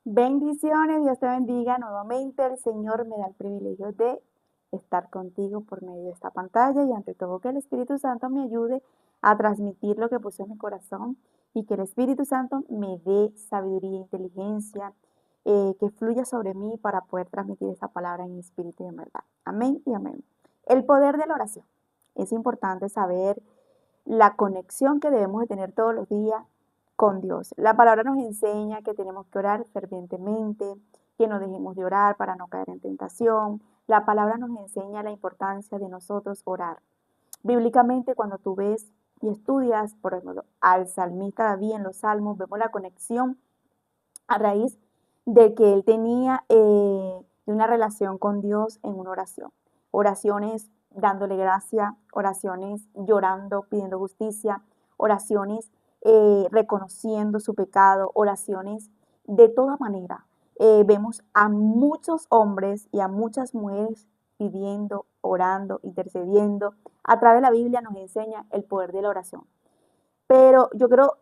Bendiciones, Dios te bendiga nuevamente. El Señor me da el privilegio de estar contigo por medio de esta pantalla y ante todo que el Espíritu Santo me ayude a transmitir lo que puso en mi corazón y que el Espíritu Santo me dé sabiduría e inteligencia que fluya sobre mí para poder transmitir esta palabra en mi espíritu y en verdad. Amén y amén. El poder de la oración. Es importante saber la conexión que debemos de tener todos los días con Dios. La palabra nos enseña que tenemos que orar fervientemente, que no dejemos de orar para no caer en tentación. La palabra nos enseña la importancia de nosotros orar. Bíblicamente, cuando tú ves y estudias, por ejemplo, al salmista David en los salmos, vemos la conexión a raíz de que él tenía una relación con Dios en una oración. Oraciones dándole gracia, oraciones llorando, pidiendo justicia, oraciones reconociendo su pecado, oraciones de toda manera. Vemos a muchos hombres y a muchas mujeres pidiendo, orando, intercediendo. A través de la Biblia nos enseña el poder de la oración. Pero yo quiero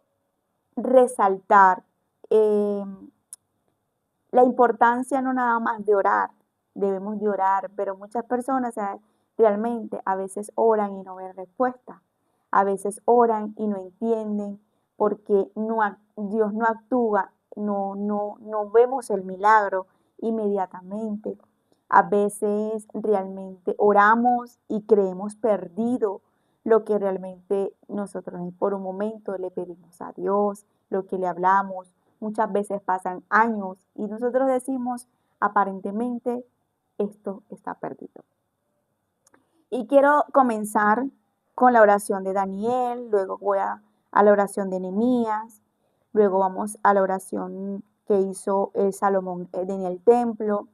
resaltar la importancia no nada más de orar, debemos de orar, pero muchas personas realmente a veces oran y no ven respuesta, a veces oran y no entienden porque Dios no actúa, no vemos el milagro inmediatamente. A veces realmente oramos y creemos perdido lo que realmente nosotros por un momento le pedimos a Dios, lo que le hablamos. Muchas veces pasan años y nosotros decimos, aparentemente, esto está perdido. Y quiero comenzar con la oración de Daniel, luego voy a la oración de Nehemías, luego vamos a la oración que hizo Salomón en el templo,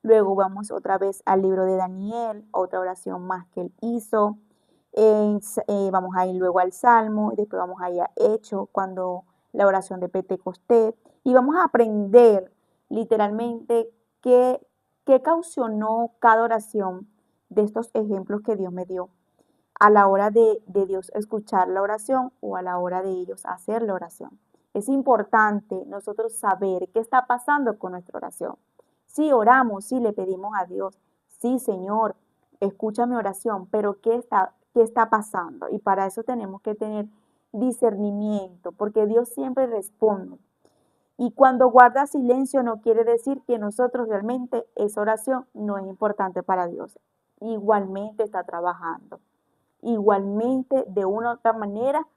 luego vamos otra vez al libro de Daniel, otra oración más que él hizo, vamos a ir luego al Salmo, y después vamos a ir a Hechos, cuando la oración de Pentecostés, y vamos a aprender literalmente qué caucionó cada oración de estos ejemplos que Dios me dio a la hora de Dios escuchar la oración o a la hora de ellos hacer la oración. Es importante nosotros saber qué está pasando con nuestra oración. Si oramos, si le pedimos a Dios, sí, Señor, escucha mi oración, pero qué está pasando? Y para eso tenemos que tener discernimiento, porque Dios siempre responde. Y cuando guarda silencio no quiere decir que nosotros realmente esa oración no es importante para Dios. Igualmente está trabajando. Igualmente, de una u otra manera,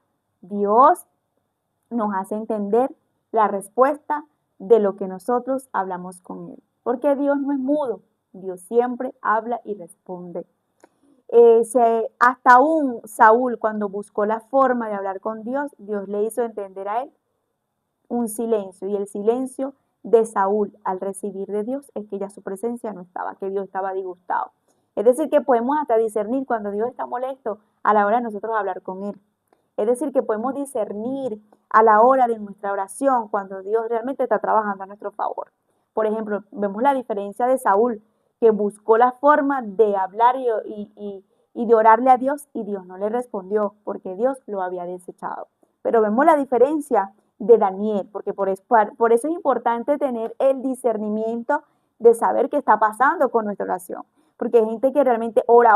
Dios nos hace entender la respuesta de lo que nosotros hablamos con Él. Porque Dios no es mudo, Dios siempre habla y responde. Hasta aún Saúl, cuando buscó la forma de hablar con Dios, Dios le hizo entender a él un silencio, y el silencio de Saúl al recibir de Dios es que ya su presencia no estaba, que Dios estaba disgustado. Es decir, que podemos hasta discernir cuando Dios está molesto a la hora de nosotros hablar con Él. Es decir, que podemos discernir a la hora de nuestra oración cuando Dios realmente está trabajando a nuestro favor. Por ejemplo, vemos la diferencia de Saúl, que buscó la forma de hablar y de orarle a Dios y Dios no le respondió porque Dios lo había desechado. Pero vemos la diferencia de Daniel, porque por eso es importante tener el discernimiento de saber qué está pasando con nuestra oración. Porque hay gente que realmente ora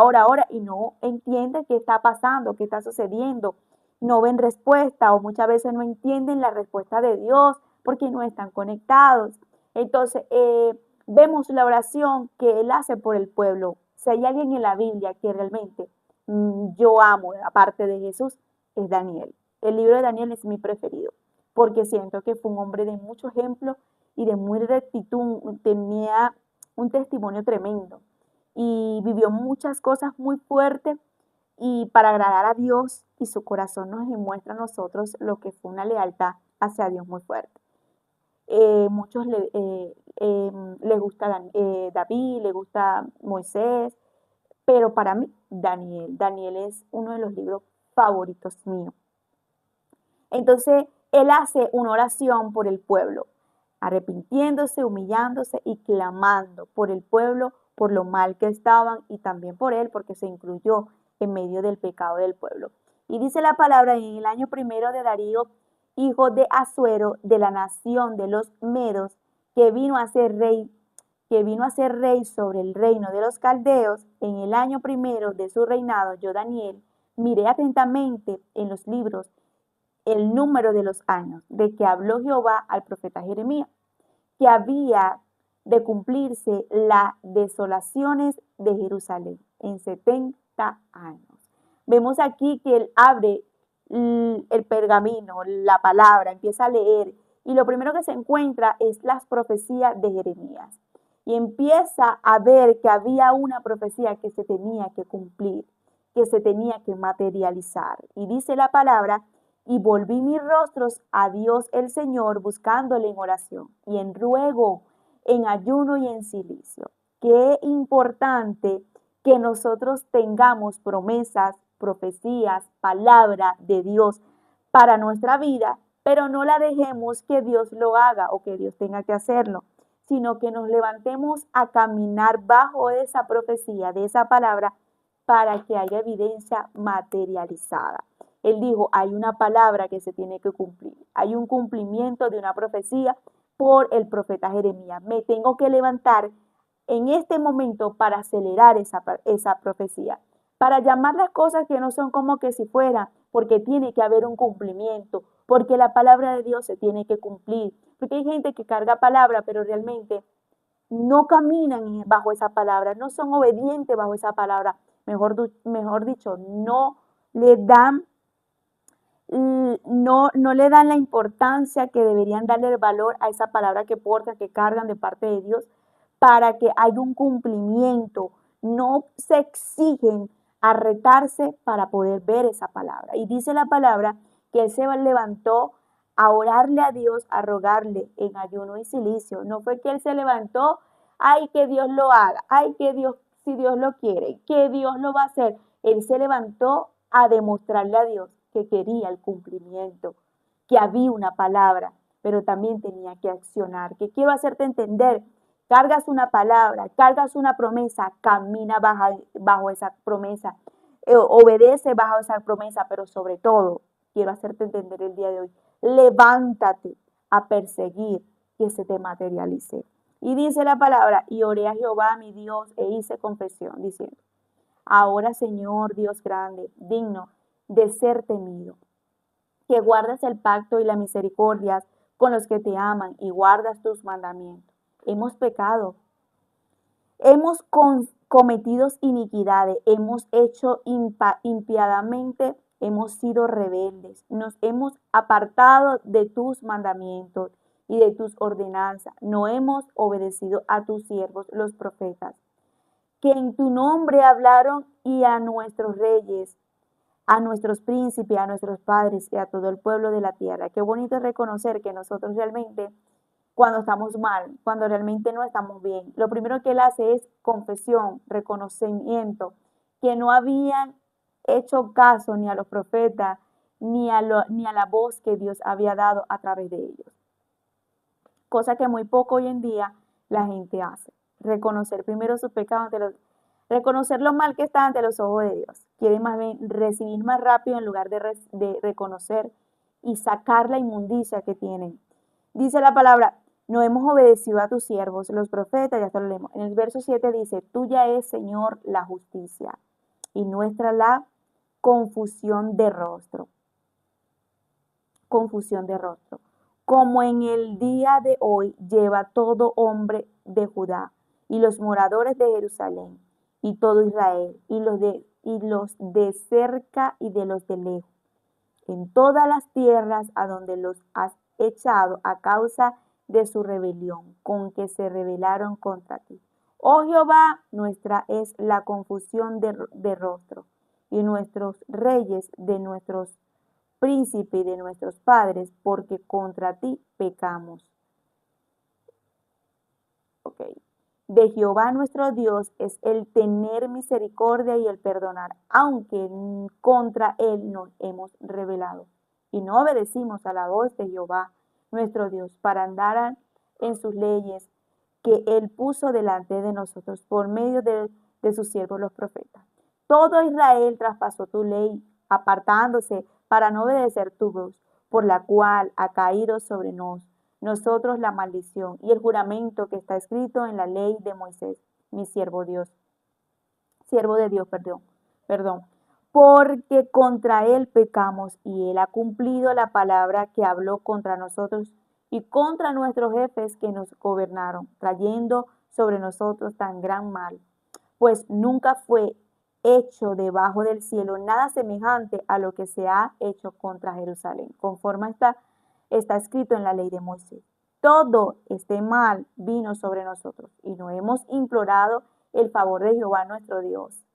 y no entiende qué está pasando, qué está sucediendo, no ven respuesta o muchas veces no entienden la respuesta de Dios porque no están conectados. Entonces, vemos la oración que Él hace por el pueblo. Si hay alguien en la Biblia que realmente yo amo, aparte de Jesús, es Daniel. El libro de Daniel es mi preferido porque siento que fue un hombre de mucho ejemplo y de muy rectitud, tenía un testimonio tremendo y vivió muchas cosas muy fuertes y para agradar a Dios y su corazón nos demuestra a nosotros lo que fue una lealtad hacia Dios muy fuerte. Muchos les gusta David, le gusta Moisés, pero para mí Daniel es uno de los libros favoritos míos. Entonces, él hace una oración por el pueblo, arrepintiéndose, humillándose y clamando por el pueblo, por lo mal que estaban y también por él, porque se incluyó en medio del pecado del pueblo. Y dice la palabra, en el año primero de Darío, hijo de Asuero, de la nación de los Medos, que vino a ser rey, sobre el reino de los caldeos, en el año primero de su reinado, yo, Daniel, miré atentamente en los libros el número de los años de que habló Jehová al profeta Jeremías, que había de cumplirse las desolaciones de Jerusalén en 70 años. Vemos aquí que él abre el pergamino, la palabra, empieza a leer y lo primero que se encuentra es las profecías de Jeremías. Y empieza a ver que había una profecía que se tenía que cumplir, que se tenía que materializar. Y dice la palabra, y volví mis rostros a Dios el Señor, buscándole en oración y en ruego, en ayuno y en silicio. Qué importante que nosotros tengamos promesas, profecías, palabra de Dios para nuestra vida, pero no la dejemos que Dios lo haga o que Dios tenga que hacerlo, sino que nos levantemos a caminar bajo esa profecía, de esa palabra, para que haya evidencia materializada. Él dijo, hay una palabra que se tiene que cumplir, hay un cumplimiento de una profecía por el profeta Jeremías. Me tengo que levantar en este momento para acelerar esa profecía, para llamar las cosas que no son como que si fuera, porque tiene que haber un cumplimiento, porque la palabra de Dios se tiene que cumplir, porque hay gente que carga palabra, pero realmente no caminan bajo esa palabra, no son obedientes bajo esa palabra, mejor dicho, no le dan la importancia que deberían darle el valor a esa palabra que portan, que cargan de parte de Dios, para que haya un cumplimiento. No se exigen a retarse para poder ver esa palabra. Y dice la palabra que él se levantó a orarle a Dios, a rogarle en ayuno y silicio. No fue que él se levantó, ay, que Dios lo haga, ay, que Dios, si Dios lo quiere, que Dios lo va a hacer. Él se levantó a demostrarle a Dios que quería el cumplimiento, que había una palabra, pero también tenía que accionar. Que quiero hacerte entender, cargas una palabra, cargas una promesa, camina bajo esa promesa, obedece bajo esa promesa, pero sobre todo, quiero hacerte entender el día de hoy, levántate a perseguir que se te materialice. Y dice la palabra, y oré a Jehová mi Dios e hice confesión, diciendo, ahora Señor Dios grande, digno de ser temido, que guardas el pacto y la misericordia con los que te aman y guardas tus mandamientos. Hemos pecado, hemos cometido iniquidades, hemos hecho impiadamente, hemos sido rebeldes, nos hemos apartado de tus mandamientos y de tus ordenanzas, no hemos obedecido a tus siervos los profetas, que en tu nombre hablaron y a nuestros reyes, a nuestros príncipes, a nuestros padres y a todo el pueblo de la tierra. Qué bonito es reconocer que nosotros realmente, cuando estamos mal, cuando realmente no estamos bien, lo primero que él hace es confesión, reconocimiento, que no habían hecho caso ni a los profetas, ni a la voz que Dios había dado a través de ellos. Cosa que muy poco hoy en día la gente hace. Reconocer primero sus pecados reconocer lo mal que está ante los ojos de Dios. Quieren más bien recibir más rápido en lugar de reconocer y sacar la inmundicia que tienen. Dice la palabra, no hemos obedecido a tus siervos, los profetas, ya te lo leemos. En el verso 7 dice, tuya es, Señor, la justicia y nuestra la confusión de rostro. Confusión de rostro. Como en el día de hoy lleva todo hombre de Judá y los moradores de Jerusalén y todo Israel y los de cerca y de los de lejos, en todas las tierras a donde los has echado a causa de su rebelión, con que se rebelaron contra ti. Oh Jehová, nuestra es la confusión de rostro, y nuestros reyes de nuestros príncipes y de nuestros padres, porque contra ti pecamos. Okay. De Jehová nuestro Dios es el tener misericordia y el perdonar, aunque contra él nos hemos rebelado y no obedecimos a la voz de Jehová nuestro Dios para andar en sus leyes que él puso delante de nosotros por medio de sus siervos los profetas. Todo Israel traspasó tu ley, apartándose para no obedecer tu voz, por la cual ha caído sobre nosotros la maldición y el juramento que está escrito en la ley de Moisés, mi siervo de Dios, perdón, porque contra él pecamos y él ha cumplido la palabra que habló contra nosotros y contra nuestros jefes que nos gobernaron, trayendo sobre nosotros tan gran mal, pues nunca fue hecho debajo del cielo nada semejante a lo que se ha hecho contra Jerusalén, conforme está escrito en la ley de Moisés. Todo este mal vino sobre nosotros y no hemos implorado el favor de Jehová nuestro Dios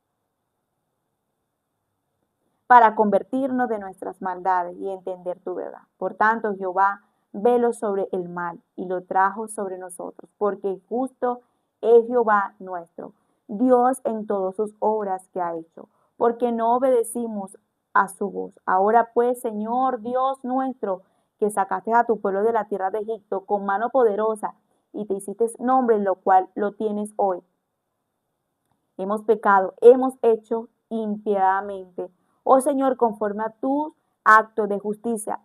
para convertirnos de nuestras maldades y entender tu verdad. Por tanto, Jehová veló sobre el mal y lo trajo sobre nosotros, porque justo es Jehová nuestro, Dios en todas sus obras que ha hecho, porque no obedecimos a su voz. Ahora pues, Señor Dios nuestro, que sacaste a tu pueblo de la tierra de Egipto con mano poderosa y te hiciste nombre, en lo cual lo tienes hoy. Hemos pecado, hemos hecho impiadamente. Oh Señor, conforme a tus actos de justicia,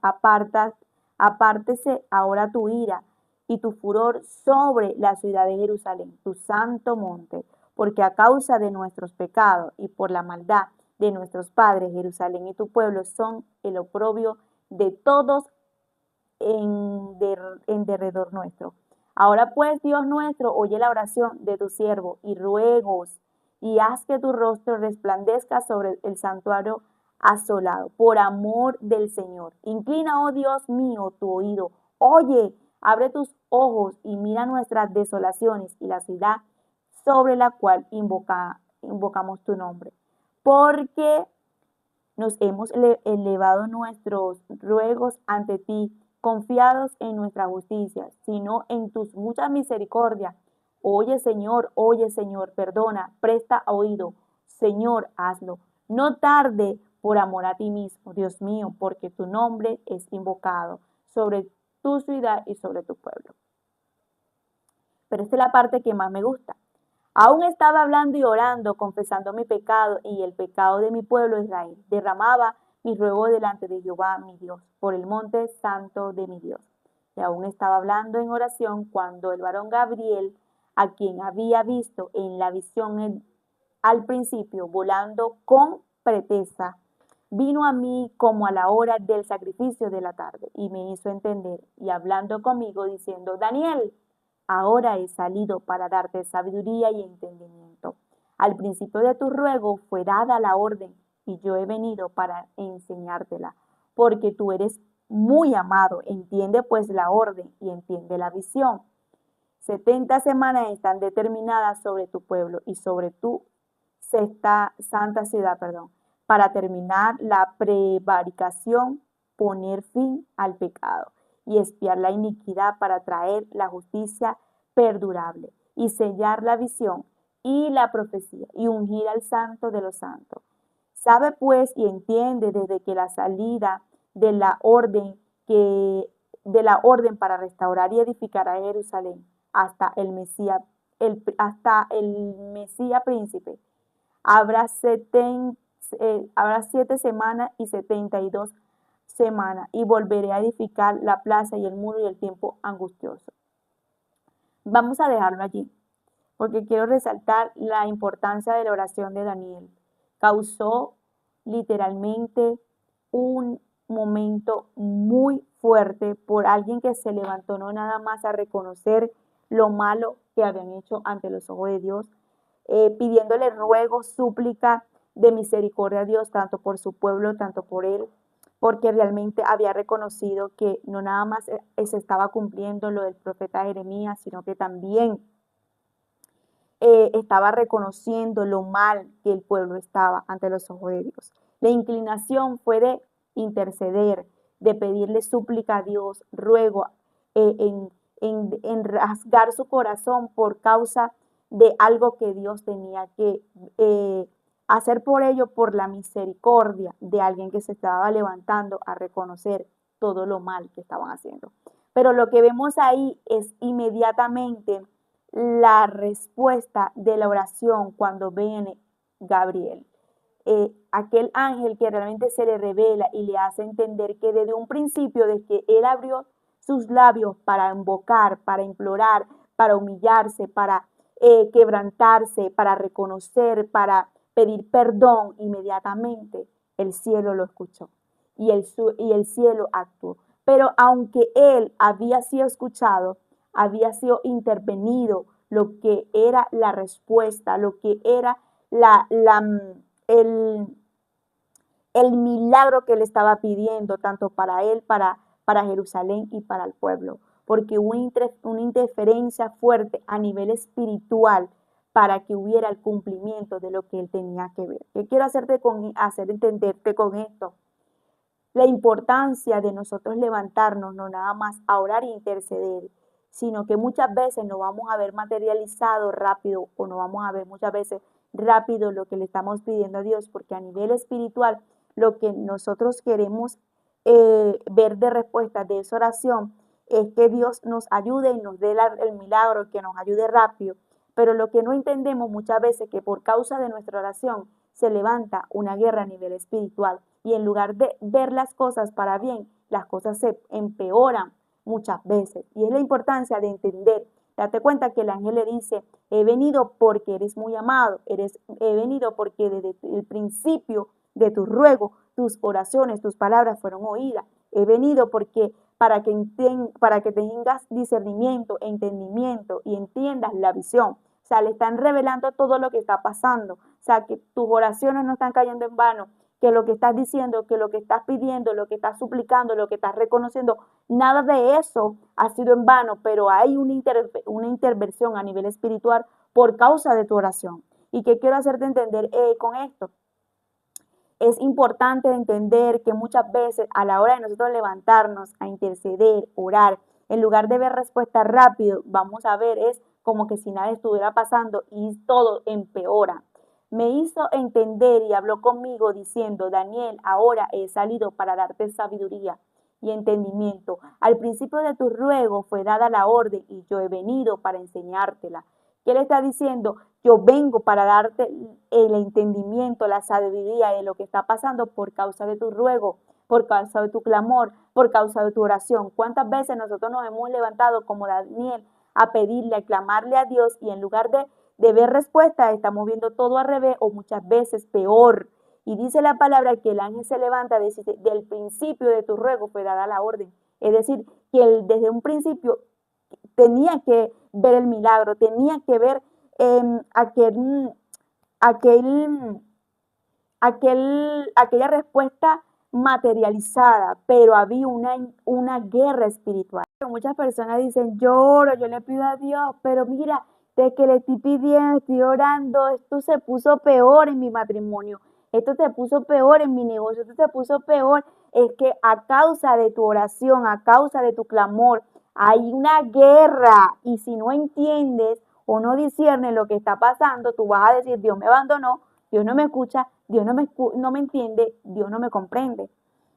apártese ahora tu ira y tu furor sobre la ciudad de Jerusalén, tu santo monte, porque a causa de nuestros pecados y por la maldad de nuestros padres, Jerusalén y tu pueblo son el oprobio de todos en derredor nuestro. Ahora pues, Dios nuestro, oye la oración de tu siervo y ruegos y haz que tu rostro resplandezca sobre el santuario asolado, por amor del Señor. Inclina, oh Dios mío, tu oído. Oye, abre tus ojos y mira nuestras desolaciones y la ciudad sobre la cual invocamos tu nombre. Porque nos hemos elevado nuestros ruegos ante ti, confiados en nuestra justicia, sino en tus muchas misericordias. Oye, Señor, perdona, presta oído. Señor, hazlo. No tarde por amor a ti mismo, Dios mío, porque tu nombre es invocado sobre tu ciudad y sobre tu pueblo. Pero esta es la parte que más me gusta. Aún estaba hablando y orando, confesando mi pecado y el pecado de mi pueblo Israel. Derramaba mi ruego delante de Jehová, mi Dios, por el monte santo de mi Dios. Y aún estaba hablando en oración cuando el varón Gabriel, a quien había visto en la visión al principio, volando con pretesa, vino a mí como a la hora del sacrificio de la tarde y me hizo entender y hablando conmigo diciendo, Daniel, ahora he salido para darte sabiduría y entendimiento. Al principio de tu ruego fue dada la orden y yo he venido para enseñártela, porque tú eres muy amado. Entiende pues la orden y entiende la visión. 70 semanas están determinadas sobre tu pueblo y sobre tu santa ciudad, para terminar la prevaricación, poner fin al pecado y expiar la iniquidad para traer la justicia perdurable y sellar la visión y la profecía y ungir al santo de los santos. Sabe pues y entiende desde que la salida de la orden para restaurar y edificar a Jerusalén hasta el Mesías príncipe. Habrá 7 semanas y 72 semanas y volveré a edificar la plaza y el muro y el tiempo angustioso. Vamos a dejarlo allí porque quiero resaltar la importancia de la oración de Daniel. Causó literalmente un momento muy fuerte por alguien que se levantó no nada más a reconocer lo malo que habían hecho ante los ojos de Dios, pidiéndole ruego, súplica de misericordia a Dios, tanto por su pueblo, tanto por él, porque realmente había reconocido que no nada más se estaba cumpliendo lo del profeta Jeremías, sino que también estaba reconociendo lo mal que el pueblo estaba ante los ojos de Dios. La inclinación fue de interceder, de pedirle súplica a Dios, ruego, en rasgar su corazón por causa de algo que Dios tenía que hacer por ello, por la misericordia de alguien que se estaba levantando a reconocer todo lo mal que estaban haciendo. Pero lo que vemos ahí es inmediatamente la respuesta de la oración cuando viene Gabriel. Aquel ángel que realmente se le revela y le hace entender que desde un principio, desde que él abrió sus labios para invocar, para implorar, para humillarse, para quebrantarse, para reconocer, para pedir perdón, inmediatamente el cielo lo escuchó y el cielo actuó. Pero aunque él había sido escuchado, había sido intervenido lo que era la respuesta, lo que era el, el milagro que él estaba pidiendo, tanto para él, para Jerusalén y para el pueblo, porque hubo una interferencia fuerte a nivel espiritual para que hubiera el cumplimiento de lo que él tenía que ver. ¿Qué quiero hacer entenderte con esto? La importancia de nosotros levantarnos, no nada más a orar e interceder, sino que muchas veces no vamos a ver materializado rápido o no vamos a ver muchas veces rápido lo que le estamos pidiendo a Dios, porque a nivel espiritual lo que nosotros queremos ver de respuesta de esa oración es que Dios nos ayude y nos dé el milagro, que nos ayude rápido. Pero lo que no entendemos muchas veces es que por causa de nuestra oración se levanta una guerra a nivel espiritual y en lugar de ver las cosas para bien, las cosas se empeoran muchas veces. Y es la importancia de entender. Date cuenta que el ángel le dice, he venido porque eres muy amado, he venido porque desde el principio de tu ruego, tus oraciones, tus palabras fueron oídas. He venido porque para que tengas discernimiento, entendimiento y entiendas la visión. O sea, le están revelando todo lo que está pasando. O sea, que tus oraciones no están cayendo en vano, que lo que estás diciendo, que lo que estás pidiendo, lo que estás suplicando, lo que estás reconociendo, nada de eso ha sido en vano, pero hay una intervención a nivel espiritual por causa de tu oración. ¿Y qué quiero hacerte entender con esto? Es importante entender que muchas veces a la hora de nosotros levantarnos a interceder, orar, en lugar de ver respuesta rápido, vamos a ver es como que si nada estuviera pasando y todo empeora. Me hizo entender y habló conmigo diciendo, Daniel, ahora he salido para darte sabiduría y entendimiento. Al principio de tu ruego fue dada la orden y yo he venido para enseñártela. ¿Qué le está diciendo? Yo vengo para darte el entendimiento, la sabiduría de lo que está pasando por causa de tu ruego, por causa de tu clamor, por causa de tu oración. ¿Cuántas veces nosotros nos hemos levantado como Daniel a pedirle, a clamarle a Dios y en lugar de ver respuesta estamos viendo todo al revés o muchas veces peor? Y dice la palabra que el ángel se levanta del principio de tu ruego fue dada la orden. Es decir, que él desde un principio tenía que ver el milagro, tenía que ver aquel, aquella respuesta materializada, pero había una guerra espiritual. Muchas personas dicen, lloro, yo le pido a Dios, pero mira, de que le estoy pidiendo, estoy orando, esto se puso peor en mi matrimonio, esto se puso peor en mi negocio, esto se puso peor. Es que a causa de tu oración, a causa de tu clamor, hay una guerra y si no entiendes o no discernes lo que está pasando, tú vas a decir, Dios me abandonó, Dios no me escucha, Dios no me entiende, Dios no me comprende.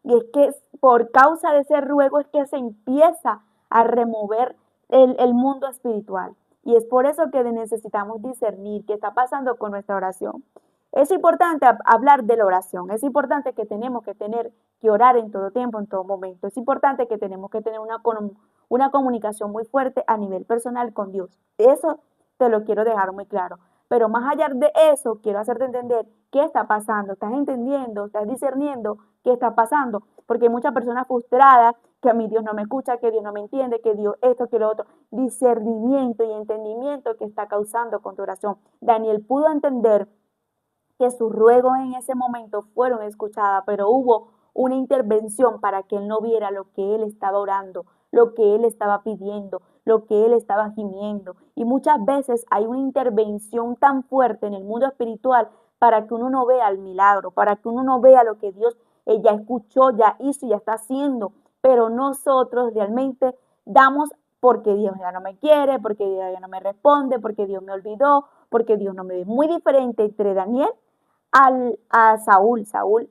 Y es que por causa de ese ruego es que se empieza a remover el mundo espiritual. Y es por eso que necesitamos discernir qué está pasando con nuestra oración. Es importante hablar de la oración, es importante que tenemos que orar en todo tiempo, en todo momento. Es importante que tenemos que tener una comunicación muy fuerte a nivel personal con Dios. Eso te lo quiero dejar muy claro. Pero más allá de eso, quiero hacerte entender qué está pasando. ¿Estás entendiendo? ¿Estás discerniendo qué está pasando? Porque hay muchas personas frustradas que a mí Dios no me escucha, que Dios no me entiende, que Dios esto, que lo otro. Discernimiento y entendimiento que está causando con tu oración. Daniel pudo entender que sus ruegos en ese momento fueron escuchadas, pero hubo una intervención para que él no viera lo que él estaba orando, lo que él estaba pidiendo, lo que él estaba gimiendo. Y muchas veces hay una intervención tan fuerte en el mundo espiritual para que uno no vea el milagro, para que uno no vea lo que Dios ya escuchó, ya hizo, ya está haciendo. Pero nosotros realmente damos porque Dios ya no me quiere, porque Dios ya no me responde, porque Dios me olvidó, porque Dios no me ve. Muy diferente entre Daniel a Saúl. Saúl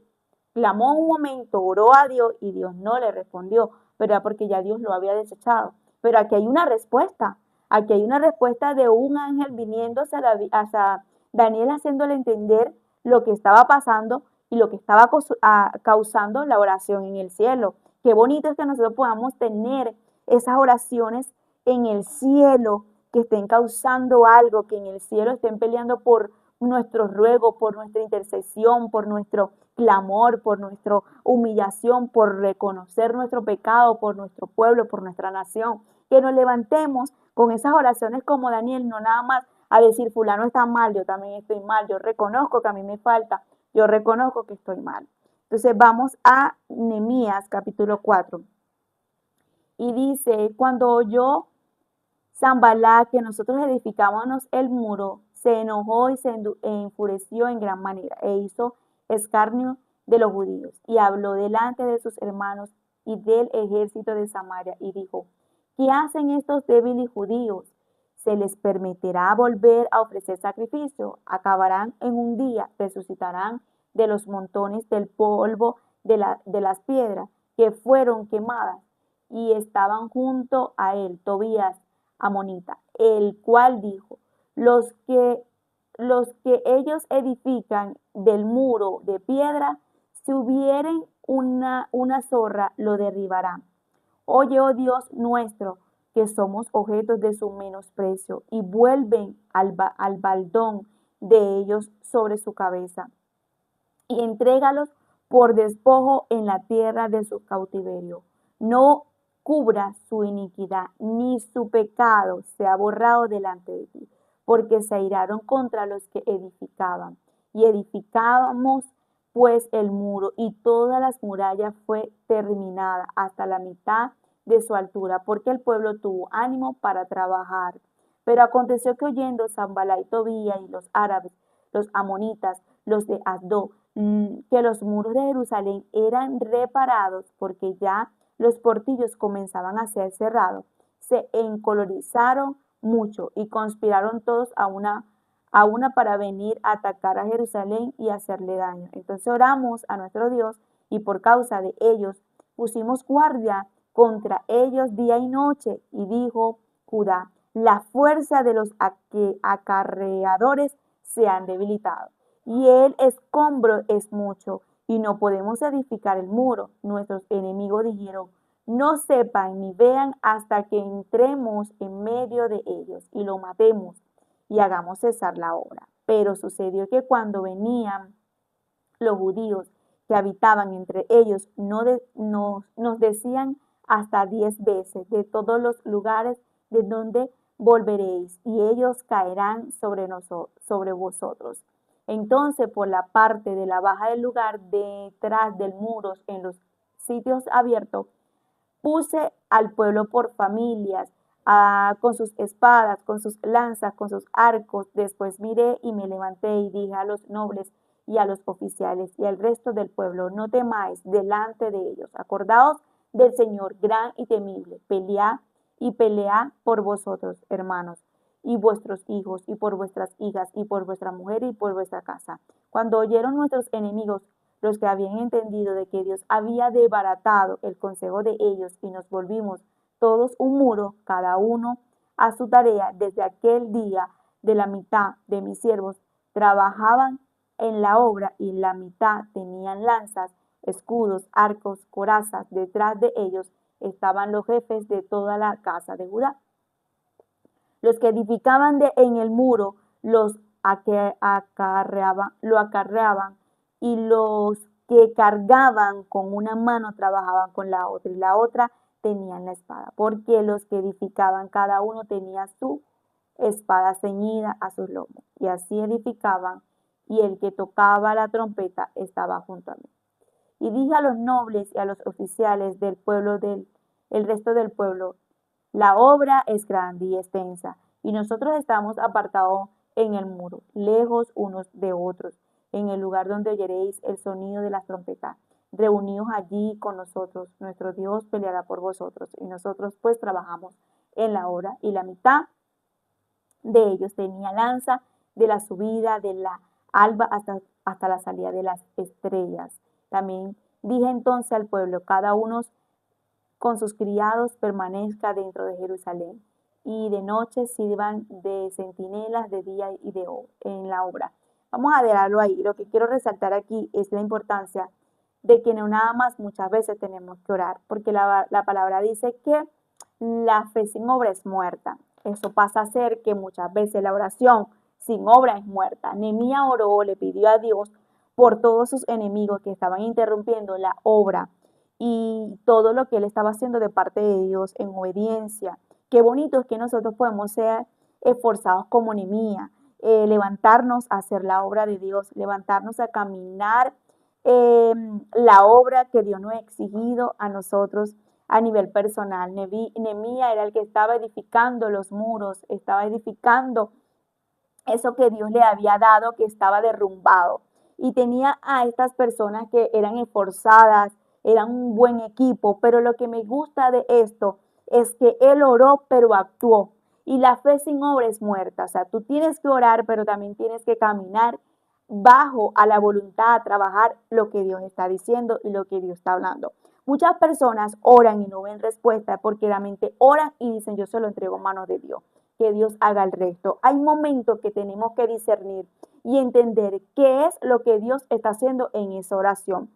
clamó un momento, oró a Dios y Dios no le respondió, pero era porque ya Dios lo había desechado. Pero aquí hay una respuesta. Aquí hay una respuesta de un ángel viniendo hacia Daniel haciéndole entender lo que estaba pasando y lo que estaba causando la oración en el cielo. Qué bonito es que nosotros podamos tener esas oraciones en el cielo que estén causando algo, que en el cielo estén peleando por nuestro ruego, por nuestra intercesión, por nuestro clamor, por nuestra humillación, por reconocer nuestro pecado, por nuestro pueblo, por nuestra nación. Que nos levantemos con esas oraciones como Daniel, no nada más a decir fulano está mal, yo también estoy mal, yo reconozco que a mí me falta, yo reconozco que estoy mal. Entonces vamos a Nehemías capítulo 4. Y dice, cuando oyó Sanballat que nosotros edificábamos el muro, se enojó y se enfureció en gran manera e hizo escarnio de los judíos y habló delante de sus hermanos y del ejército de Samaria y dijo, ¿qué hacen estos débiles judíos? ¿Se les permitirá volver a ofrecer sacrificio? Acabarán en un día, resucitarán de los montones del polvo de las piedras que fueron quemadas y estaban junto a él Tobías amonita, el cual dijo, los que ellos edifican del muro de piedra, si hubieren una zorra, lo derribarán. Oye, oh Dios nuestro, que somos objetos de su menosprecio, y vuelven al baldón de ellos sobre su cabeza, y entrégalos por despojo en la tierra de su cautiverio. No cubra su iniquidad, ni su pecado sea borrado delante de ti, porque se airaron contra los que edificaban. Y edificábamos pues el muro, y todas las murallas fue terminada hasta la mitad de su altura, porque el pueblo tuvo ánimo para trabajar. Pero aconteció que oyendo Sanballat y Tobías y los árabes, los amonitas, los de Asdod, que los muros de Jerusalén eran reparados porque ya los portillos comenzaban a ser cerrados, se encolorizaron mucho y conspiraron todos a una para venir a atacar a Jerusalén y hacerle daño. Entonces oramos a nuestro Dios y por causa de ellos pusimos guardia contra ellos día y noche. Y dijo Judá, la fuerza de los acarreadores se han debilitado y el escombro es mucho y no podemos edificar el muro. Nuestros enemigos dijeron, no sepan ni vean hasta que entremos en medio de ellos y lo matemos y hagamos cesar la obra. Pero sucedió que cuando venían los judíos que habitaban entre ellos, nos decían hasta 10 veces, de todos los lugares de donde volveréis, y ellos caerán sobre vosotros. Entonces, por la parte de la baja del lugar, detrás del muro, en los sitios abiertos, puse al pueblo por familias, con sus espadas, con sus lanzas, con sus arcos. Después miré y me levanté y dije a los nobles y a los oficiales y al resto del pueblo, no temáis delante de ellos. Acordaos del Señor gran y temible. Pelead por vosotros, hermanos, y vuestros hijos, y por vuestras hijas, y por vuestra mujer, y por vuestra casa. Cuando oyeron nuestros enemigos, los que habían entendido de que Dios había desbaratado el consejo de ellos, y nos volvimos todos un muro, cada uno a su tarea, desde aquel día de la mitad de mis siervos trabajaban en la obra y la mitad tenían lanzas, escudos, arcos, corazas. Detrás de ellos estaban los jefes de toda la casa de Judá. Los que edificaban en el muro lo acarreaban y los que cargaban con una mano trabajaban con la otra y la otra tenían la espada, porque los que edificaban cada uno tenía su espada ceñida a sus lomos y así edificaban y el que tocaba la trompeta estaba junto a mí. Y dije a los nobles y a los oficiales del pueblo, el resto del pueblo, la obra es grande y extensa, y nosotros estamos apartados en el muro, lejos unos de otros, en el lugar donde oyeréis el sonido de las trompetas. Reunidos allí con nosotros, nuestro Dios peleará por vosotros, y nosotros pues trabajamos en la obra, y la mitad de ellos tenía lanza de la subida de la alba hasta la salida de las estrellas. También dije entonces al pueblo, cada uno con sus criados permanezca dentro de Jerusalén, y de noche sirvan de centinelas de día y en la obra. Vamos a dejarlo ahí. Lo que quiero resaltar aquí es la importancia de que no nada más muchas veces tenemos que orar, porque la palabra dice que la fe sin obra es muerta. Eso pasa a ser que muchas veces la oración sin obra es muerta. Nehemías oró, le pidió a Dios por todos sus enemigos que estaban interrumpiendo la obra y todo lo que él estaba haciendo de parte de Dios en obediencia. Qué bonito es que nosotros podemos ser esforzados como Nehemías, levantarnos a hacer la obra de Dios, levantarnos a caminar la obra que Dios nos ha exigido a nosotros a nivel personal. Nehemías era el que estaba edificando los muros, estaba edificando eso que Dios le había dado, que estaba derrumbado. Y tenía a estas personas que eran esforzadas, eran un buen equipo, pero lo que me gusta de esto es que él oró, pero actuó. Y la fe sin obra es muerta. O sea, tú tienes que orar, pero también tienes que caminar bajo a la voluntad, a trabajar lo que Dios está diciendo y lo que Dios está hablando. Muchas personas oran y no ven respuesta porque realmente oran y dicen, yo se lo entrego en manos de Dios, que Dios haga el resto. Hay momentos que tenemos que discernir y entender qué es lo que Dios está haciendo en esa oración,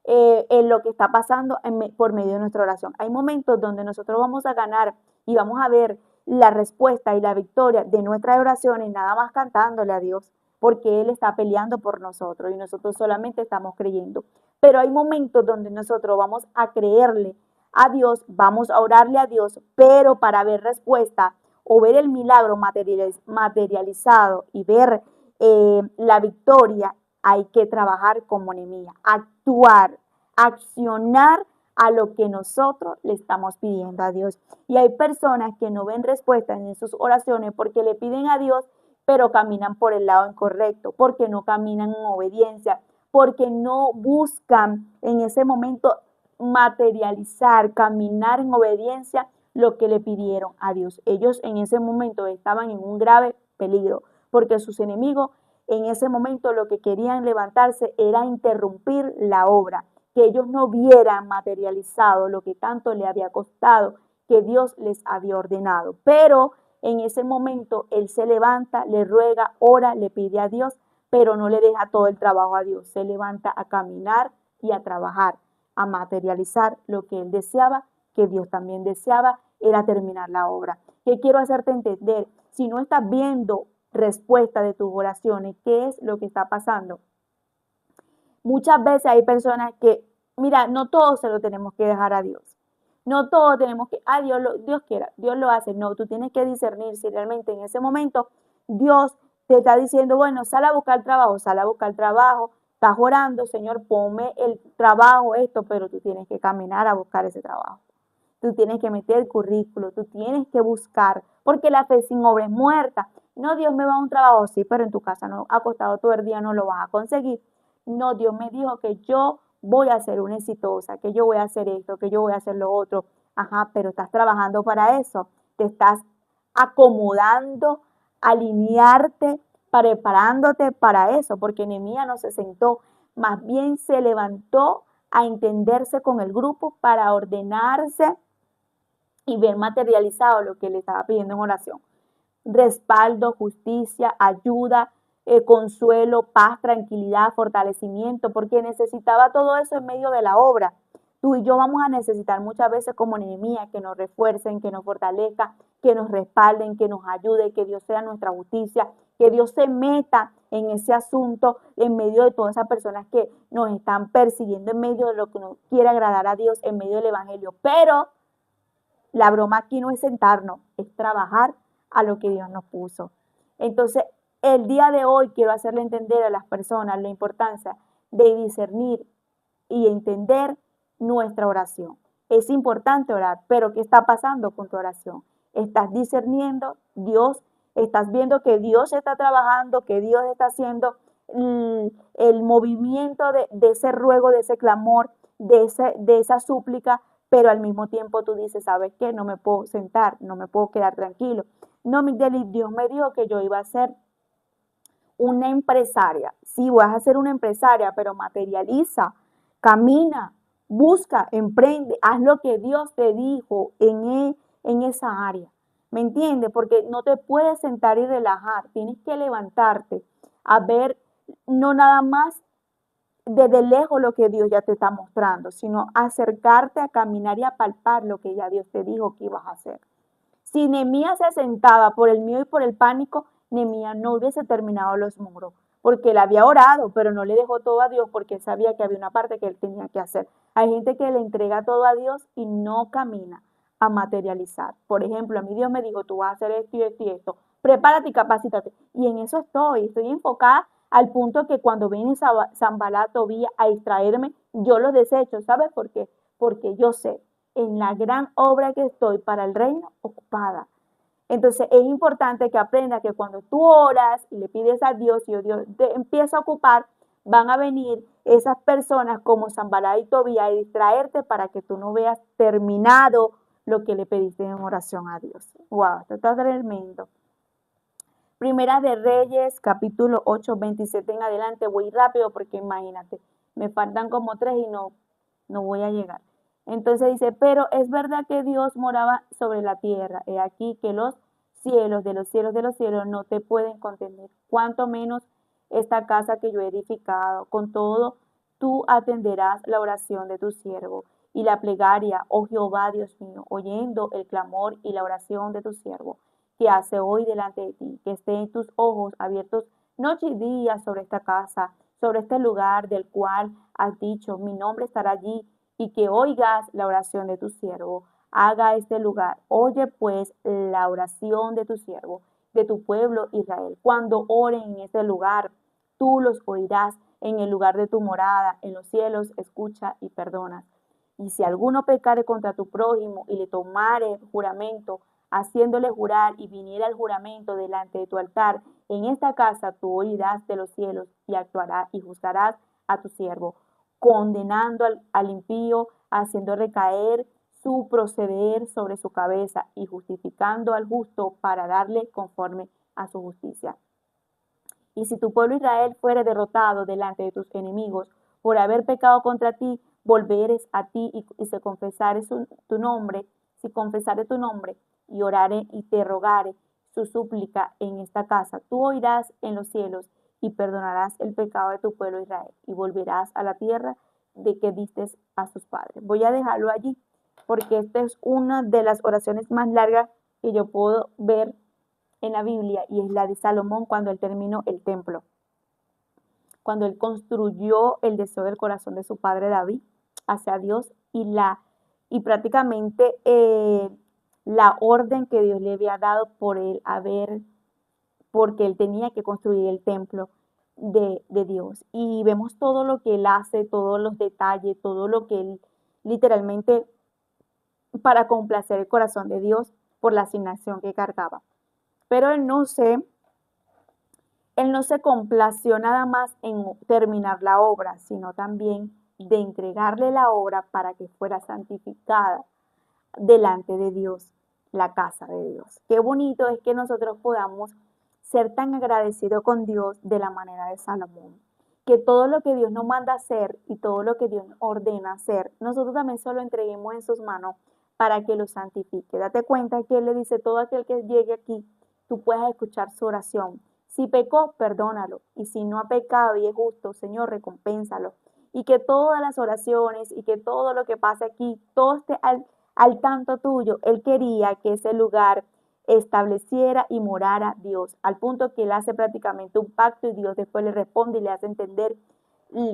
en lo que está pasando por medio de nuestra oración. Hay momentos donde nosotros vamos a ganar y vamos a ver la respuesta y la victoria de nuestras oraciones nada más cantándole a Dios, porque Él está peleando por nosotros y nosotros solamente estamos creyendo. Pero hay momentos donde nosotros vamos a creerle a Dios, vamos a orarle a Dios, pero para ver respuesta o ver el milagro materializado y ver la victoria, hay que trabajar como Nehemías, actuar, accionar a lo que nosotros le estamos pidiendo a Dios. Y hay personas que no ven respuestas en sus oraciones porque le piden a Dios, pero caminan por el lado incorrecto, porque no caminan en obediencia, porque no buscan en ese momento materializar, caminar en obediencia lo que le pidieron a Dios. Ellos en ese momento estaban en un grave peligro, porque sus enemigos en ese momento lo que querían levantarse era interrumpir la obra, que ellos no vieran materializado lo que tanto le había costado, que Dios les había ordenado. Pero en ese momento él se levanta, le ruega, ora, le pide a Dios, pero no le deja todo el trabajo a Dios. Se levanta a caminar y a trabajar, a materializar lo que él deseaba, que Dios también deseaba, era terminar la obra. ¿Qué quiero hacerte entender? Si no estás viendo respuesta de tus oraciones, ¿qué es lo que está pasando? Muchas veces hay personas que, mira, no todo se lo tenemos que dejar a Dios. No todo tenemos que, Dios quiera, Dios lo hace. No, tú tienes que discernir si realmente en ese momento Dios te está diciendo, bueno, sal a buscar trabajo, sal a buscar trabajo, estás orando, Señor, ponme el trabajo, esto, pero tú tienes que caminar a buscar ese trabajo. Tú tienes que meter el currículo, tú tienes que buscar, porque la fe sin obra es muerta. No, Dios me va a un trabajo, sí, pero en tu casa no, acostado todo el día no lo vas a conseguir. No, Dios me dijo que yo voy a ser una exitosa, que yo voy a hacer esto, que yo voy a hacer lo otro. Ajá, pero estás trabajando para eso, te estás acomodando, alinearte, preparándote para eso, porque Nehemías no se sentó, más bien se levantó a entenderse con el grupo para ordenarse y ver materializado lo que le estaba pidiendo en oración. Respaldo, justicia, ayuda, consuelo, paz, tranquilidad, fortalecimiento, porque necesitaba todo eso en medio de la obra. Tú y yo vamos a necesitar muchas veces como Nehemías que nos refuercen, que nos fortalezcan, que nos respalden, que nos ayude, que Dios sea nuestra justicia, que Dios se meta en ese asunto en medio de todas esas personas que nos están persiguiendo, en medio de lo que nos quiere agradar a Dios, en medio del Evangelio. Pero la broma aquí no es sentarnos, es trabajar a lo que Dios nos puso. Entonces, el día de hoy quiero hacerle entender a las personas la importancia de discernir y entender nuestra oración. Es importante orar, pero ¿qué está pasando con tu oración? ¿Estás discerniendo Dios? ¿Estás viendo que Dios está trabajando, que Dios está haciendo el movimiento de ese ruego, de ese clamor, de esa súplica? Pero al mismo tiempo tú dices, ¿sabes qué? No me puedo sentar, no me puedo quedar tranquilo. No, Miguel, Dios me dijo que yo iba a ser una empresaria. Sí, vas a ser una empresaria, pero materializa, camina, busca, emprende, haz lo que Dios te dijo en esa área. ¿Me entiendes? Porque no te puedes sentar y relajar, tienes que levantarte a ver no nada más desde lejos lo que Dios ya te está mostrando, sino acercarte a caminar y a palpar lo que ya Dios te dijo que ibas a hacer. Si Nehemías se sentaba por el miedo y por el pánico, Nehemías no hubiese terminado los muros, porque él había orado, pero no le dejó todo a Dios porque él sabía que había una parte que él tenía que hacer. Hay gente que le entrega todo a Dios y no camina a materializar. Por ejemplo, a mí Dios me dijo, tú vas a hacer esto y esto y esto. Prepárate y capacítate. Y en eso estoy enfocada al punto que cuando viene Sanballat, Tobías a distraerme, yo los desecho. ¿Sabes por qué? Porque yo sé en la gran obra que estoy para el reino ocupada. Entonces es importante que aprendas que cuando tú oras y le pides a Dios y Dios te empieza a ocupar, van a venir esas personas como Sanballat y Tobías a distraerte para que tú no veas terminado lo que le pediste en oración a Dios. Wow, esto está tremendo. Primera de Reyes, capítulo 8, 27 en adelante. Voy rápido porque imagínate, me faltan como 3 y no voy a llegar. Entonces dice, pero es verdad que Dios moraba sobre la tierra. He aquí que los cielos de los cielos de los cielos no te pueden contener, cuanto menos esta casa que yo he edificado. Con todo, tú atenderás la oración de tu siervo y la plegaria, oh Jehová Dios mío, oyendo el clamor y la oración de tu siervo que hace hoy delante de ti, que estén tus ojos abiertos noche y día sobre esta casa, sobre este lugar del cual has dicho, mi nombre estará allí, y que oigas la oración de tu siervo. Haga este lugar. Oye pues la oración de tu siervo, de tu pueblo Israel. Cuando oren en este lugar, tú los oirás en el lugar de tu morada, en los cielos, escucha y perdona. Y si alguno pecare contra tu prójimo y le tomare juramento, haciéndole jurar y viniera el juramento delante de tu altar, en esta casa tú oirás de los cielos y actuarás y juzgarás a tu siervo, condenando al impío, haciendo recaer su proceder sobre su cabeza y justificando al justo para darle conforme a su justicia. Y si tu pueblo Israel fuere derrotado delante de tus enemigos por haber pecado contra ti, volveres a ti y se confesare tu nombre, si confesare tu nombre y orare y te rogare su súplica en esta casa, tú oirás en los cielos y perdonarás el pecado de tu pueblo Israel y volverás a la tierra de que diste a sus padres. Voy a dejarlo allí porque esta es una de las oraciones más largas que yo puedo ver en la Biblia y es la de Salomón cuando él terminó el templo, cuando él construyó el deseo del corazón de su padre David hacia Dios y prácticamente la orden que Dios le había dado por él porque él tenía que construir el templo de Dios. Y vemos todo lo que él hace, todos los detalles, todo lo que él literalmente para complacer el corazón de Dios por la asignación que cargaba. Pero él no se complació nada más en terminar la obra, sino también de entregarle la obra para que fuera santificada delante de Dios, la casa de Dios. Qué bonito es que nosotros podamos ser tan agradecidos con Dios de la manera de Salomón. Que todo lo que Dios nos manda hacer y todo lo que Dios nos ordena hacer, nosotros también solo entreguemos en sus manos para que lo santifique. Date cuenta que Él le dice, todo aquel que llegue aquí, tú puedas escuchar su oración. Si pecó, perdónalo. Y si no ha pecado y es justo, Señor, recompénsalo. Y que todas las oraciones y que todo lo que pase aquí, todo esté al tanto tuyo. Él quería que ese lugar estableciera y morara Dios, al punto que él hace prácticamente un pacto y Dios después le responde y le hace entender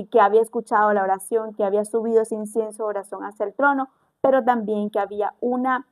que había escuchado la oración, que había subido ese incienso de oración hacia el trono, pero también que había una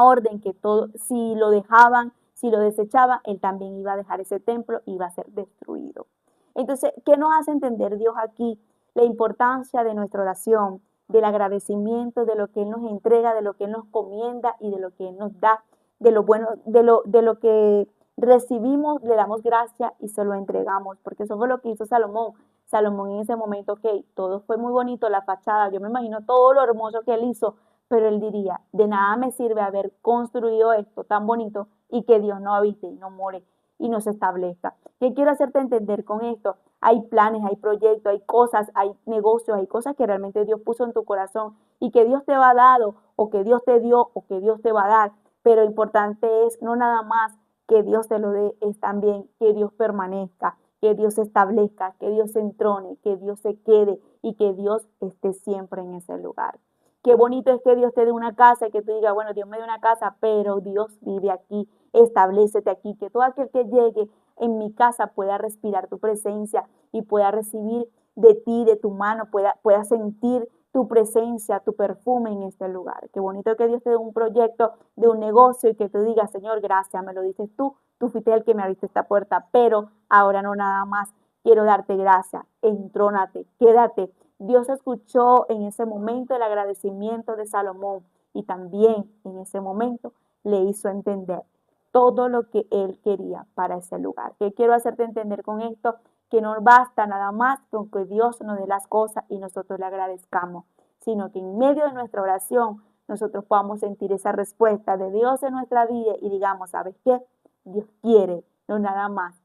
orden que todo, si lo dejaban, si lo desechaban, él también iba a dejar ese templo y iba a ser destruido. Entonces, ¿qué nos hace entender Dios aquí? La importancia de nuestra oración, del agradecimiento, de lo que Él nos entrega, de lo que Él nos comienda y de lo que Él nos da, de lo bueno, de lo que recibimos, le damos gracia y se lo entregamos, porque eso fue lo que hizo Salomón. Salomón en ese momento, ok, todo fue muy bonito, la fachada, yo me imagino todo lo hermoso que él hizo, pero él diría, de nada me sirve haber construido esto tan bonito y que Dios no habite y no more y no se establezca. ¿Qué quiero hacerte entender con esto? Hay planes, hay proyectos, hay cosas, hay negocios, hay cosas que realmente Dios puso en tu corazón y que Dios te va a dar o que Dios te dio o que Dios te va a dar. Pero lo importante es no nada más que Dios te lo dé, es también que Dios permanezca, que Dios se establezca, que Dios se entrone, que Dios se quede y que Dios esté siempre en ese lugar. Qué bonito es que Dios te dé una casa y que tú digas, bueno, Dios me dio una casa, pero Dios vive aquí, establecete aquí, que todo aquel que llegue en mi casa pueda respirar tu presencia y pueda recibir de ti, de tu mano, pueda sentir tu presencia, tu perfume en este lugar. Qué bonito que Dios te dé un proyecto de un negocio y que tú digas, Señor, gracias, me lo dices tú fuiste el que me abriste esta puerta, pero ahora no nada más, quiero darte gracias, entrónate, quédate. Dios escuchó en ese momento el agradecimiento de Salomón y también en ese momento le hizo entender todo lo que él quería para ese lugar. ¿Qué quiero hacerte entender con esto? Que no basta nada más con que Dios nos dé las cosas y nosotros le agradezcamos, sino que en medio de nuestra oración nosotros podamos sentir esa respuesta de Dios en nuestra vida y digamos, ¿sabes qué? Dios quiere, no nada más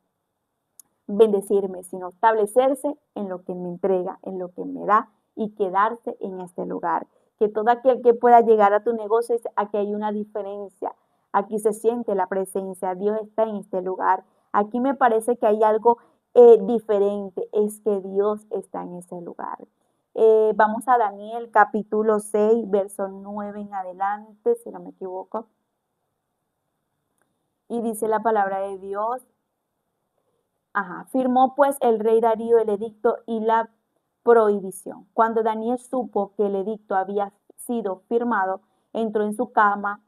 bendecirme, sino establecerse en lo que me entrega, en lo que me da y quedarse en este lugar. Que todo aquel que pueda llegar a tu negocio, aquí hay una diferencia. Aquí se siente la presencia, Dios está en este lugar. Aquí me parece que hay algo diferente, es que Dios está en ese lugar. Vamos a Daniel capítulo 6, verso 9 en adelante, si no me equivoco. Y dice la palabra de Dios. Firmó pues el rey Darío el edicto y la prohibición. Cuando Daniel supo que el edicto había sido firmado, entró en su casa,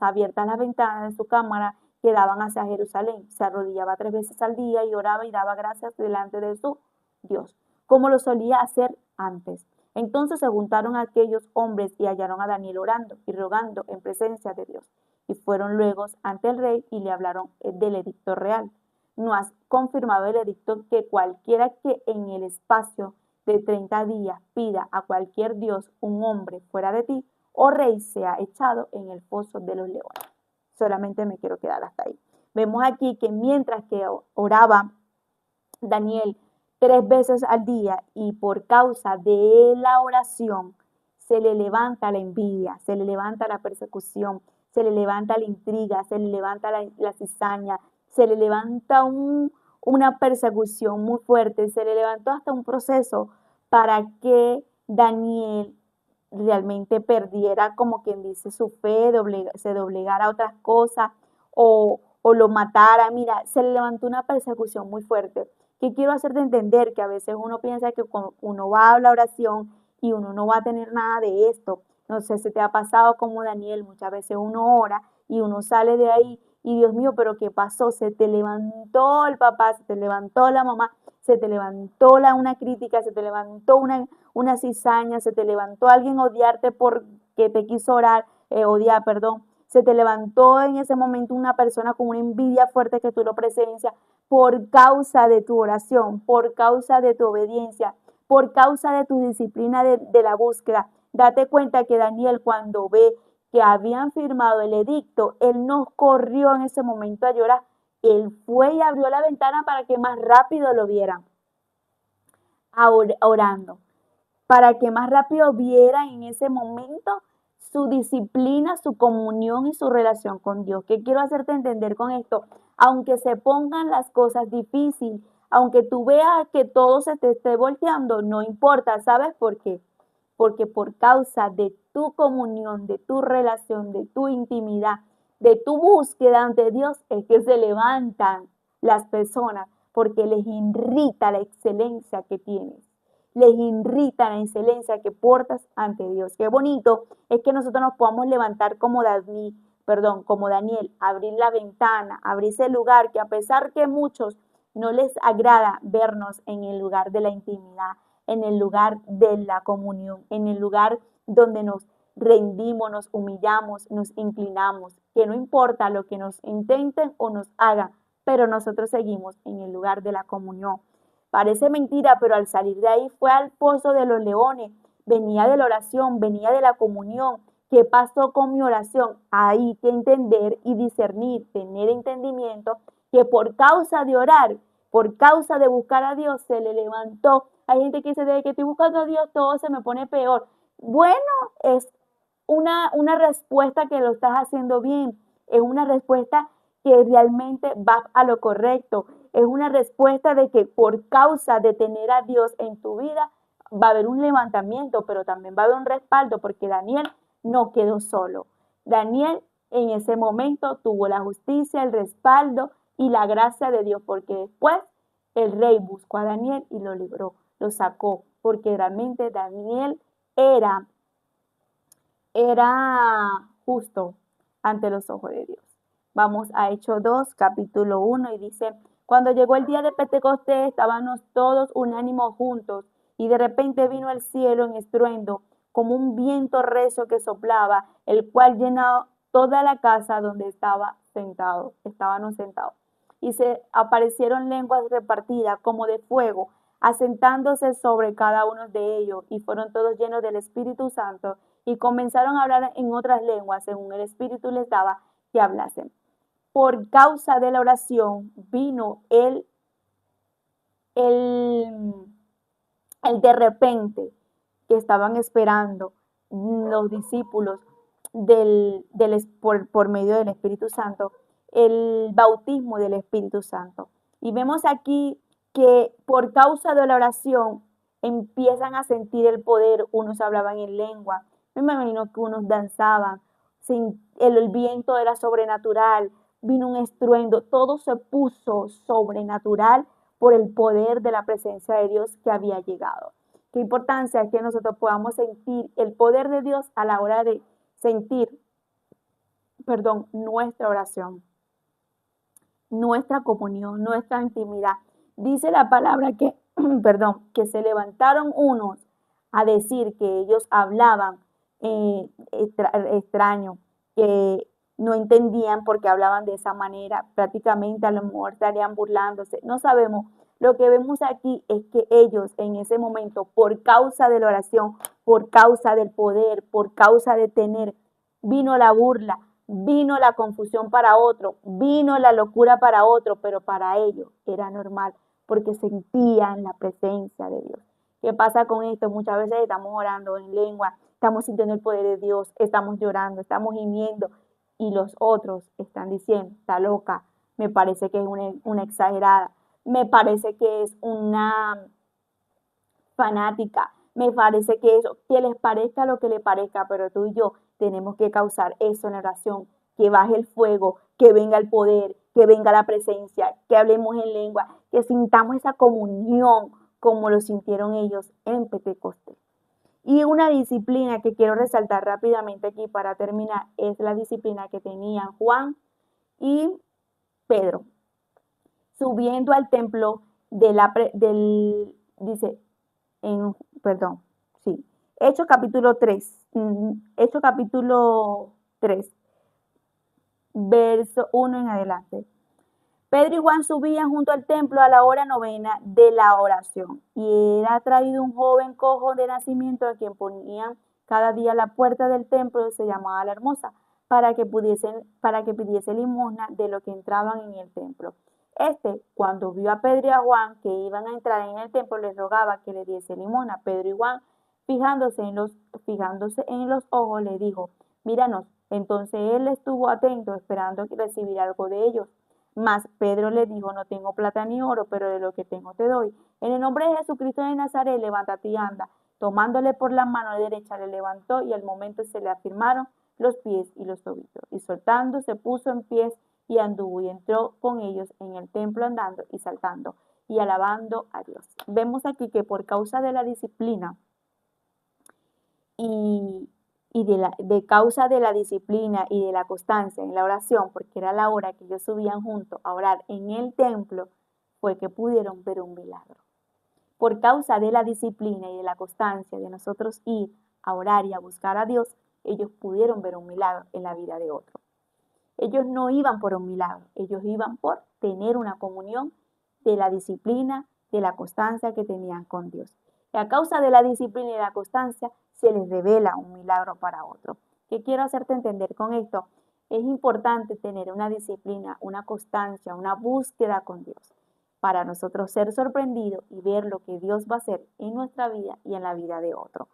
abiertas las ventanas de su cámara que daban hacia Jerusalén. Se arrodillaba 3 veces al día y oraba y daba gracias delante de su Dios, como lo solía hacer antes. Entonces se juntaron aquellos hombres y hallaron a Daniel orando y rogando en presencia de Dios. Y fueron luego ante el rey y le hablaron del edicto real. No has confirmado el edicto que cualquiera que en el espacio de 30 días pida a cualquier dios un hombre fuera de ti, o rey, sea echado en el foso de los leones. Solamente me quiero quedar hasta ahí. Vemos aquí que mientras que oraba Daniel 3 veces al día y por causa de la oración se le levanta la envidia, se le levanta la persecución, se le levanta la intriga, se le levanta la cizaña, se le levanta una persecución muy fuerte, se le levantó hasta un proceso para que Daniel realmente perdiera, como quien dice, su fe, se doblegara a otras cosas o lo matara. Mira, se le levantó una persecución muy fuerte. Que quiero hacerte entender que a veces uno piensa que cuando uno va a la oración y uno no va a tener nada de esto. No sé si te ha pasado como Daniel, muchas veces uno ora y uno sale de ahí y Dios mío, pero ¿qué pasó? Se te levantó el papá, se te levantó la mamá, se te levantó una crítica, se te levantó una cizaña, se te levantó alguien odiarte porque te quiso odiar, perdón. Se te levantó en ese momento una persona con una envidia fuerte que tú lo presencias por causa de tu oración, por causa de tu obediencia, por causa de tu disciplina de la búsqueda. Date cuenta que Daniel, cuando ve que habían firmado el edicto, él no corrió en ese momento a llorar. Él fue y abrió la ventana para que más rápido lo vieran orando, para que más rápido vieran en ese momento su disciplina, su comunión y su relación con Dios. ¿Qué quiero hacerte entender con esto? Aunque se pongan las cosas difíciles, aunque tú veas que todo se te esté volteando, no importa, ¿sabes por qué? Porque por causa de tu comunión, de tu relación, de tu intimidad, de tu búsqueda ante Dios, es que se levantan las personas porque les irrita la excelencia que tienes. Les irrita la excelencia que portas ante Dios. Qué bonito es que nosotros nos podamos levantar como Daniel, abrir la ventana, abrir ese lugar que a pesar que muchos no les agrada vernos en el lugar de la intimidad, en el lugar de la comunión, en el lugar donde nos rendimos, nos humillamos, nos inclinamos, que no importa lo que nos intenten o nos hagan, pero nosotros seguimos en el lugar de la comunión. Parece mentira, pero al salir de ahí fue al pozo de los leones, venía de la oración, venía de la comunión. ¿Qué pasó con mi oración? Hay que entender y discernir, tener entendimiento que por causa de orar, por causa de buscar a Dios, se le levantó. Hay gente que dice, desde que estoy buscando a Dios, todo se me pone peor. Bueno, es una respuesta que lo estás haciendo bien, es una respuesta que realmente va a lo correcto. es una respuesta de que por causa de tener a Dios en tu vida va a haber un levantamiento, pero también va a haber un respaldo porque Daniel no quedó solo. Daniel en ese momento tuvo la justicia, el respaldo y la gracia de Dios, porque después el rey buscó a Daniel y lo libró, lo sacó, porque realmente Daniel era justo ante los ojos de Dios. Vamos a Hechos 2, capítulo 1, y dice, cuando llegó el día de Pentecostés, estábamos todos unánimos juntos, y de repente vino el cielo en estruendo, como un viento recio que soplaba, el cual llenó toda la casa donde estábamos sentados. Y se aparecieron lenguas repartidas como de fuego, asentándose sobre cada uno de ellos, y fueron todos llenos del Espíritu Santo, y comenzaron a hablar en otras lenguas, según el Espíritu les daba que hablasen. Por causa de la oración vino el de repente que estaban esperando los discípulos por medio del Espíritu Santo, el bautismo del Espíritu Santo. Y vemos aquí que por causa de la oración empiezan a sentir el poder, unos hablaban en lengua, me imagino que unos danzaban, el viento era sobrenatural, vino un estruendo, todo se puso sobrenatural por el poder de la presencia de Dios que había llegado. Qué importancia es que nosotros podamos sentir el poder de Dios a la hora de sentir, nuestra oración, nuestra comunión, nuestra intimidad. Dice la palabra que, que se levantaron unos a decir que ellos hablaban extraño, que no entendían por qué hablaban de esa manera, prácticamente a lo mejor estarían burlándose, no sabemos. Lo que vemos aquí es que ellos en ese momento, por causa de la oración, por causa del poder, por causa de tener, vino la burla, vino la confusión para otro, vino la locura para otro, pero para ellos era normal porque sentían la presencia de Dios. ¿Qué pasa con esto? Muchas veces estamos orando en lengua, estamos sintiendo el poder de Dios, estamos llorando, estamos gimiendo y los otros están diciendo, está loca, me parece que es una exagerada, me parece que es una fanática, me parece que eso, que les parezca lo que les parezca, pero tú y yo tenemos que causar eso en la oración, que baje el fuego, que venga el poder, que venga la presencia, que hablemos en lengua, que sintamos esa comunión como lo sintieron ellos en Pentecostés. Y una disciplina que quiero resaltar rápidamente aquí para terminar es la disciplina que tenían Juan y Pedro. Subiendo al templo dice, Hechos capítulo 3, verso 1 en adelante. Pedro y Juan subían junto al templo a la hora novena de la oración, y era traído un joven cojo de nacimiento a quien ponían cada día a la puerta del templo, se llamaba la Hermosa, para que pidiese limosna de lo que entraban en el templo. Cuando vio a Pedro y a Juan que iban a entrar en el templo, les rogaba que le diese limosna. Pedro y Juan, fijándose en los ojos, le dijo, míranos. Entonces él estuvo atento, esperando recibir algo de ellos. Mas Pedro le dijo, no tengo plata ni oro, pero de lo que tengo te doy. En el nombre de Jesucristo de Nazaret, levántate y anda. Tomándole por la mano derecha, le levantó y al momento se le afirmaron los pies y los tobillos. Y soltando, se puso en pies y anduvo y entró con ellos en el templo andando y saltando y alabando a Dios. Vemos aquí que por causa de la disciplina y de causa de la disciplina y de la constancia en la oración, porque era la hora que ellos subían juntos a orar en el templo, fue que pudieron ver un milagro. Por causa de la disciplina y de la constancia de nosotros ir a orar y a buscar a Dios, ellos pudieron ver un milagro en la vida de otro. Ellos no iban por un milagro, ellos iban por tener una comunión de la disciplina, de la constancia que tenían con Dios. Y a causa de la disciplina y la constancia, se les revela un milagro para otro. ¿Qué quiero hacerte entender con esto? Es importante tener una disciplina, una constancia, una búsqueda con Dios, para nosotros ser sorprendidos y ver lo que Dios va a hacer en nuestra vida y en la vida de otro.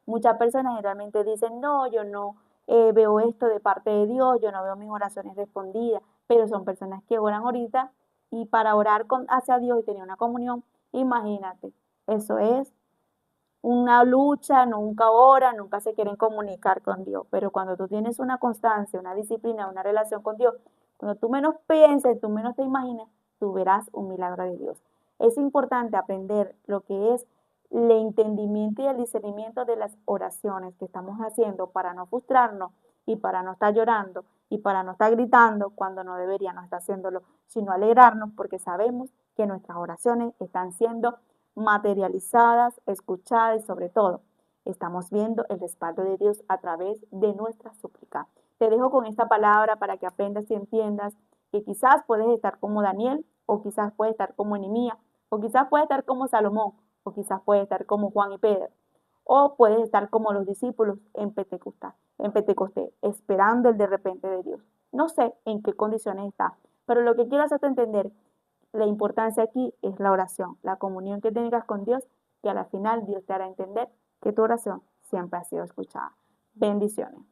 Muchas personas generalmente dicen, no, yo no veo esto de parte de Dios, yo no veo mis oraciones respondidas, pero son personas que oran ahorita y para orar hacia Dios y tener una comunión, imagínate, eso es una lucha, nunca oran, nunca se quieren comunicar con Dios. Pero cuando tú tienes una constancia, una disciplina, una relación con Dios, cuando tú menos pienses, tú menos te imagines, tú verás un milagro de Dios. Es importante aprender lo que es el entendimiento y el discernimiento de las oraciones que estamos haciendo para no frustrarnos y para no estar llorando y para no estar gritando cuando no deberíamos estar haciéndolo, sino alegrarnos porque sabemos que nuestras oraciones están siendo materializadas, escuchadas y sobre todo estamos viendo el respaldo de Dios a través de nuestra súplica. Te dejo con esta palabra para que aprendas y entiendas que quizás puedes estar como Daniel, o quizás puedes estar como Nehemías, o quizás puedes estar como Salomón, o quizás puedes estar como Juan y Pedro, o puedes estar como los discípulos en Pentecostés, esperando el de repente de Dios. No sé en qué condiciones estás, pero lo que quiero hacerte entender, la importancia aquí es la oración, la comunión que tengas con Dios, que a la final Dios te hará entender que tu oración siempre ha sido escuchada. Bendiciones.